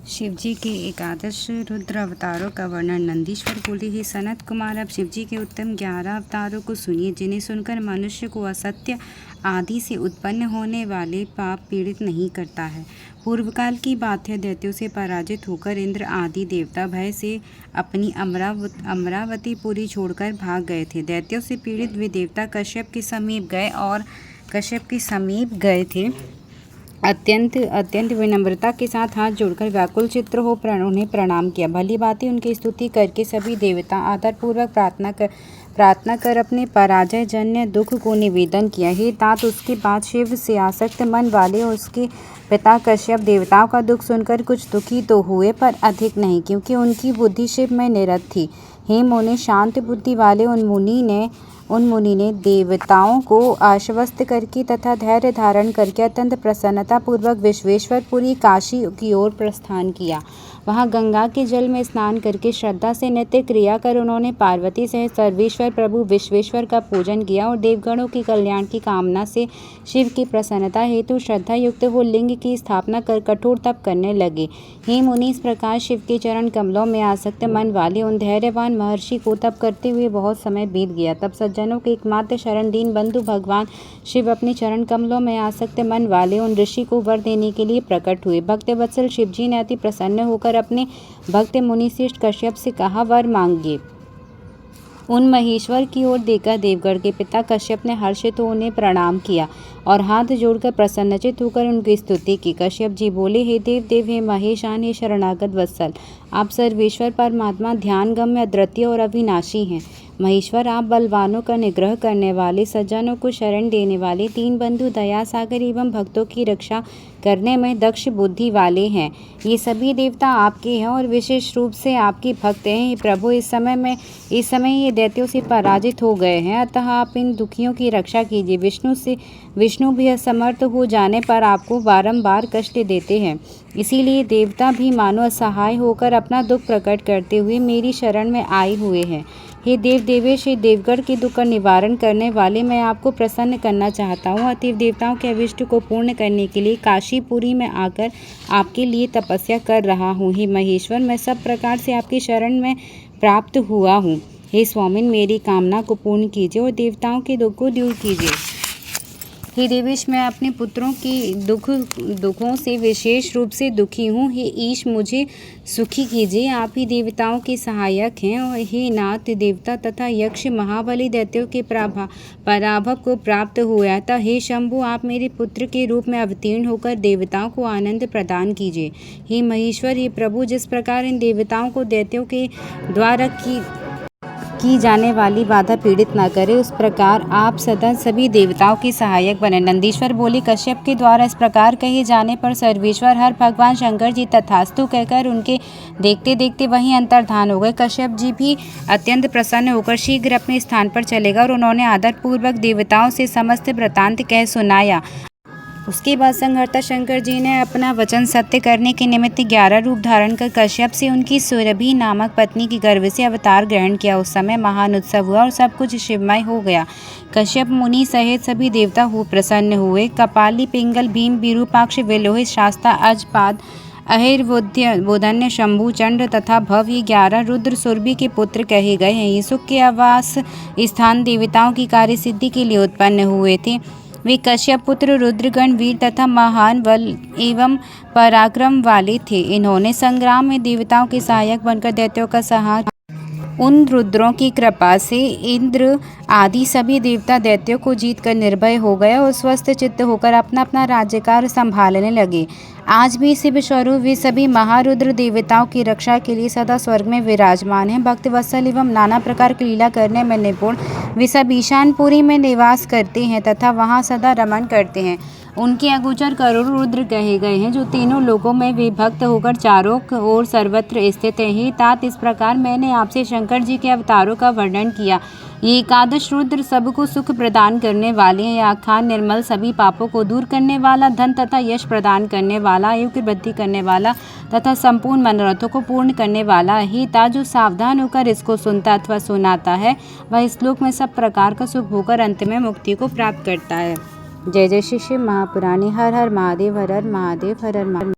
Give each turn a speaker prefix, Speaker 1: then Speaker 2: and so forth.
Speaker 1: शिवजी के एकादश रुद्र अवतारों का वर्णन। नंदीश्वर बोले, हे सनत कुमार, अब शिवजी के उत्तम 11 अवतारों को सुनिए, जिन्हें सुनकर मनुष्य को असत्य आदि से उत्पन्न होने वाले पाप पीड़ित नहीं करता है। पूर्व काल की बात है, दैत्यों से पराजित होकर इंद्र आदि देवता भय से अपनी अमरावतीपुरी छोड़कर भाग गए थे। दैत्यों से पीड़ित वे देवता कश्यप के समीप गए थे। अत्यंत विनम्रता के साथ हाथ जोड़कर व्याकुल चित्र हो उन्हें प्रणाम किया। भली भांति उनकी स्तुति करके सभी देवता आदरपूर्वक प्रार्थना कर अपने पराजय जन्य दुख को निवेदन किया। हे तात, उसके बाद शिव से आसक्त मन वाले उसके पिता कश्यप देवताओं का दुख सुनकर कुछ दुखी तो हुए, पर अधिक नहीं, क्योंकि उनकी बुद्धि शिव में निरत थी। हे मुने, शांत बुद्धि वाले उन मुनि ने देवताओं को आश्वस्त करके तथा धैर्य धारण करके अत्यंत प्रसन्नता पूर्वक विश्वेश्वरपुरी काशी की ओर प्रस्थान किया। वहां गंगा के जल में स्नान करके श्रद्धा से नित्य क्रिया कर उन्होंने पार्वती सहित सर्वेश्वर प्रभु विश्वेश्वर का पूजन किया और देवगणों के कल्याण की कामना से शिव की प्रसन्नता हेतु श्रद्धा युक्त हो लिंग की स्थापना कर कठोर तप करने लगे। हे मुनि, इस प्रकार शिव के चरण कमलों में आसक्त मन वाले उन धैर्यवान महर्षि को तप करते हुए बहुत समय बीत गया। तब सज्जनों के एकमात्र शरण दीन बंधु भगवान शिव अपने चरण कमलों में आसक्त मन वाले उन ऋषि को वर देने के लिए प्रकट हुए। भक्त वत्सल शिवजी ने अति प्रसन्न होकर अपने भक्त मुनि श्रेष्ठ कश्यप से कहा, वर मांगिए। उन महेश्वर की ओर देखकर देवगण के पिता कश्यप ने हर्षित हो उन्हें प्रणाम किया और हाथ जोड़कर प्रसन्नचित होकर उनकी स्तुति की। कश्यप जी बोले, हे देव, हे महेशान, हे शरणागत वत्सल, आप सर्वेश्वर परमात्मा ध्यानगम्य, अद्वितीय और अविनाशी हैं। महेश्वर, आप बलवानों का निग्रह करने वाले, सज्जनों को शरण देने वाले, दीन बंधु, दया सागर एवं भक्तों की रक्षा करने में दक्ष बुद्धि वाले हैं। ये सभी देवता आपके हैं और विशेष रूप से आपके भक्त हैं। प्रभु, इस समय ये दैत्यों से पराजित हो गए हैं, अतः आप इन दुखियों की रक्षा कीजिए। विष्णु भी असमर्थ हो जाने पर आपको बारंबार कष्ट देते हैं, इसीलिए देवता भी मानो असहाय होकर अपना दुख प्रकट करते हुए मेरी शरण में आए हुए हैं। हे देवेश, हे देवगण के दुख का निवारण करने वाले, मैं आपको प्रसन्न करना चाहता हूँ। अतएव देवताओं के अभिष्ट को पूर्ण करने के लिए काशीपुरी में आकर आपके लिए तपस्या कर रहा हूँ। हे महेश्वर, मैं सब प्रकार से आपकी शरण में प्राप्त हुआ हूँ। हे स्वामिन, मेरी कामना को पूर्ण कीजिए और देवताओं के दुख को दूर कीजिए। हे देवेश, मैं अपने पुत्रों के दुखों से विशेष रूप से दुखी हूँ। हे ईश, मुझे सुखी कीजिए, आप ही देवताओं के सहायक हैं। और हे नाथ, देवता तथा यक्ष महाबली दैत्यों के पराभव को प्राप्त हुआ था। हे शंभु, आप मेरे पुत्र के रूप में अवतीर्ण होकर देवताओं को आनंद प्रदान कीजिए। हे महेश्वर, हे प्रभु, जिस प्रकार इन देवताओं को दैत्यों के द्वारा की जाने वाली बाधा पीड़ित न करे, उस प्रकार आप सदा सभी देवताओं के सहायक बने। नंदीश्वर बोले, कश्यप के द्वारा इस प्रकार कहे जाने पर सर्वेश्वर हर भगवान शंकर जी तथास्तु कहकर उनके देखते देखते वहीं अंतर्धान हो गए। कश्यप जी भी अत्यंत प्रसन्न होकर शीघ्र अपने स्थान पर चले गए और उन्होंने आदरपूर्वक देवताओं से समस्त वृत्तांत कह सुनाया। उसके बाद संहर्ता शंकर जी ने अपना वचन सत्य करने के निमित्त 11 रूप धारण कर कश्यप से उनकी सुरभि नामक पत्नी के गर्भ से अवतार ग्रहण किया। उस समय महान उत्सव हुआ और सब कुछ शिवमय हो गया। कश्यप मुनि सहित सभी देवता प्रसन्न हुए। कपाली, पिंगल, भीम, विरूपाक्ष, विलोहित, शास्ता, अजपाद, अहिर्बोधन्य, शंभु, चंड तथा भव, ये 11 रुद्र सुरभि के पुत्र कहे गए हैं। ये सुख के आवास स्थान देवताओं की कार्य सिद्धि के लिए उत्पन्न हुए थे। वे कश्यप पुत्र रुद्रगण वीर तथा महान बल एवं पराक्रम वाले थे। इन्होंने संग्राम में देवताओं के सहायक बनकर दैत्यों का संहार। उन रुद्रों की कृपा से इंद्र आदि सभी देवता दैत्यों को जीतकर निर्भय हो गए और स्वस्थ चित्त होकर अपना अपना राज्यकार्य संभालने लगे। आज भी शिव स्वरूप वे सभी महारुद्र देवताओं की रक्षा के लिए सदा स्वर्ग में विराजमान हैं। भक्त वत्सल एवं नाना प्रकार की लीला करने में निपुण वे सब ईशानपुरी में निवास करते हैं तथा वहाँ सदा रमण करते हैं। उनके अगोचर करोड़ों रुद्र कहे गए हैं, जो तीनों लोकों में विभक्त होकर चारों ओर सर्वत्र स्थित हैं। हे तात, इस प्रकार मैंने आपसे शंकर जी के अवतारों का वर्णन किया। ये एकादश रुद्र सबको सुख प्रदान करने वाले हैं। आख्यान निर्मल, सभी पापों को दूर करने वाला, धन तथा यश प्रदान करने वाला, आयु की वृद्धि करने वाला तथा संपूर्ण मनोरथों को पूर्ण करने वाला। हे तात, जो सावधान होकर इसको सुनता अथवा सुनाता है, वह इस श्लोक में सब प्रकार का सुख भोगकर अंत में मुक्ति को प्राप्त करता है। जय जय श्री शिव महापुराणे। हर हर महादेव, हर हर महादेव, हर हर महादेव।